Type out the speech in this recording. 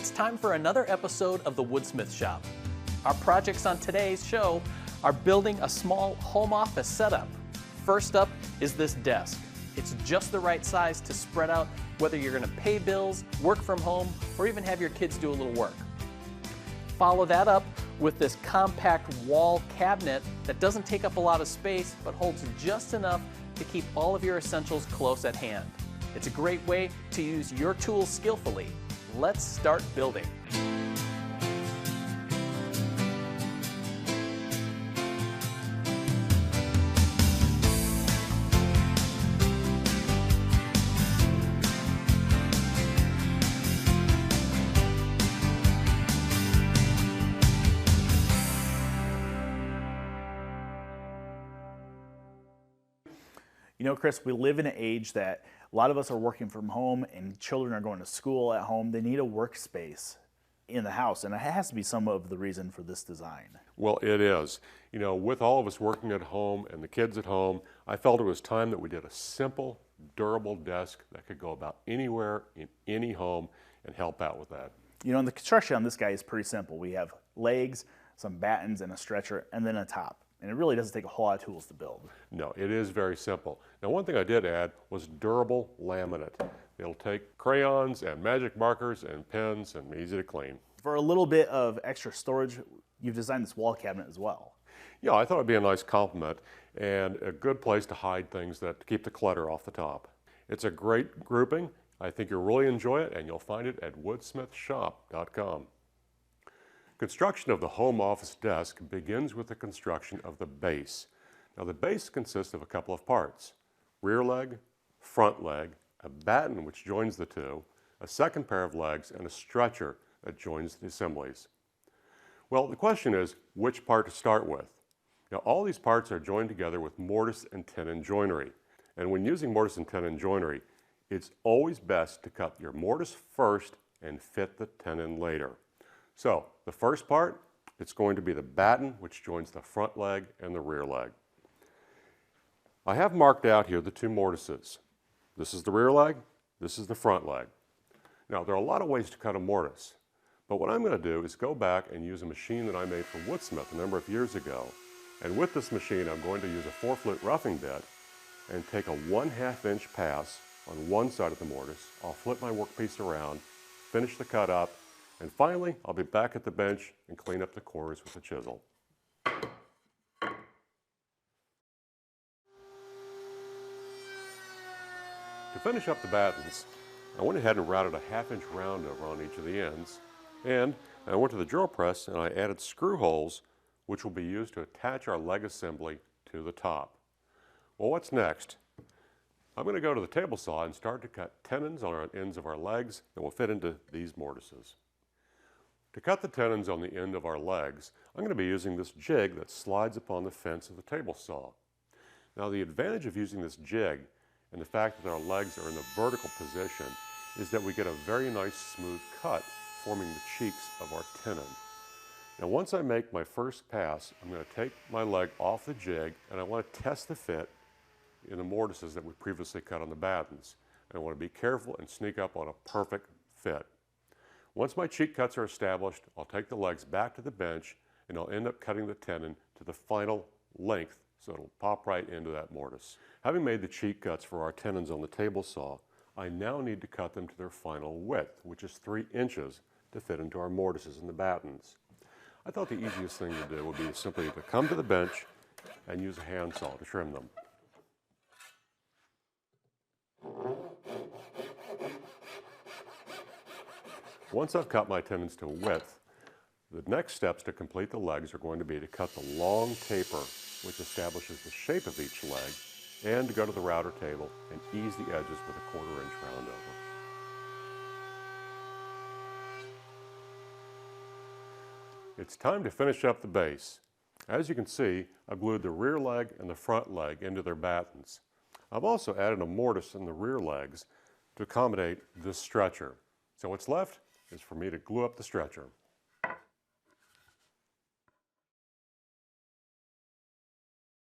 It's time for another episode of the Woodsmith Shop. Our projects on today's show are building a small home office setup. First up is this desk. It's just the right size to spread out whether you're going to pay bills, work from home, or even have your kids do a little work. Follow that up with this compact wall cabinet that doesn't take up a lot of space but holds just enough to keep all of your essentials close at hand. It's a great way to use your tools skillfully. Let's start building. You know, Chris, we live in an age that a lot of us are working from home and children are going to school at home. They need a workspace in the house, and it has to be some of the reason for this design. Well, it is. You know, with all of us working at home and the kids at home, I felt it was time that we did a simple, durable desk that could go about anywhere in any home and help out with that. You know, and the construction on this guy is pretty simple. We have legs, some battens, and a stretcher, and then a top. And it really doesn't take a whole lot of tools to build. No, it is very simple. Now, one thing I did add was durable laminate. It'll take crayons and magic markers and pens and easy to clean. For a little bit of extra storage, you've designed this wall cabinet as well. Yeah, I thought it'd be a nice compliment and a good place to hide things to keep the clutter off the top. It's a great grouping. I think you'll really enjoy it, and you'll find it at woodsmithshop.com. Construction of the home office desk begins with the construction of the base. Now, the base consists of a couple of parts: rear leg, front leg, a batten which joins the two, a second pair of legs, and a stretcher that joins the assemblies. Well, the question is which part to start with. Now, all these parts are joined together with mortise and tenon joinery. And when using mortise and tenon joinery, it's always best to cut your mortise first and fit the tenon later. So, the first part, it's going to be the batten, which joins the front leg and the rear leg. I have marked out here the two mortises. This is the rear leg, this is the front leg. Now, there are a lot of ways to cut a mortise, but what I'm going to do is go back and use a machine that I made for Woodsmith a number of years ago. And with this machine, I'm going to use a 4-flute roughing bit and take a 1/2 inch pass on one side of the mortise. I'll flip my workpiece around, finish the cut up, and finally, I'll be back at the bench and clean up the corners with a chisel. To finish up the battens, I went ahead and routed a 1/2 inch round over on each of the ends, and I went to the drill press and I added screw holes which will be used to attach our leg assembly to the top. Well, what's next? I'm going to go to the table saw and start to cut tenons on our ends of our legs that will fit into these mortises. To cut the tenons on the end of our legs, I'm going to be using this jig that slides upon the fence of the table saw. Now, the advantage of using this jig and the fact that our legs are in the vertical position is that we get a very nice smooth cut forming the cheeks of our tenon. Now, once I make my first pass, I'm going to take my leg off the jig and I want to test the fit in the mortises that we previously cut on the battens. And I want to be careful and sneak up on a perfect fit. Once my cheek cuts are established, I'll take the legs back to the bench and I'll end up cutting the tenon to the final length so it'll pop right into that mortise. Having made the cheek cuts for our tenons on the table saw, I now need to cut them to their final width, which is 3 inches to fit into our mortises and the battens. I thought the easiest thing to do would be simply to come to the bench and use a handsaw to trim them. Once I've cut my tenons to width, the next steps to complete the legs are going to be to cut the long taper, which establishes the shape of each leg, and to go to the router table and ease the edges with a 1/4 inch round over. It's time to finish up the base. As you can see, I've glued the rear leg and the front leg into their battens. I've also added a mortise in the rear legs to accommodate this stretcher. So what's left is for me to glue up the stretcher.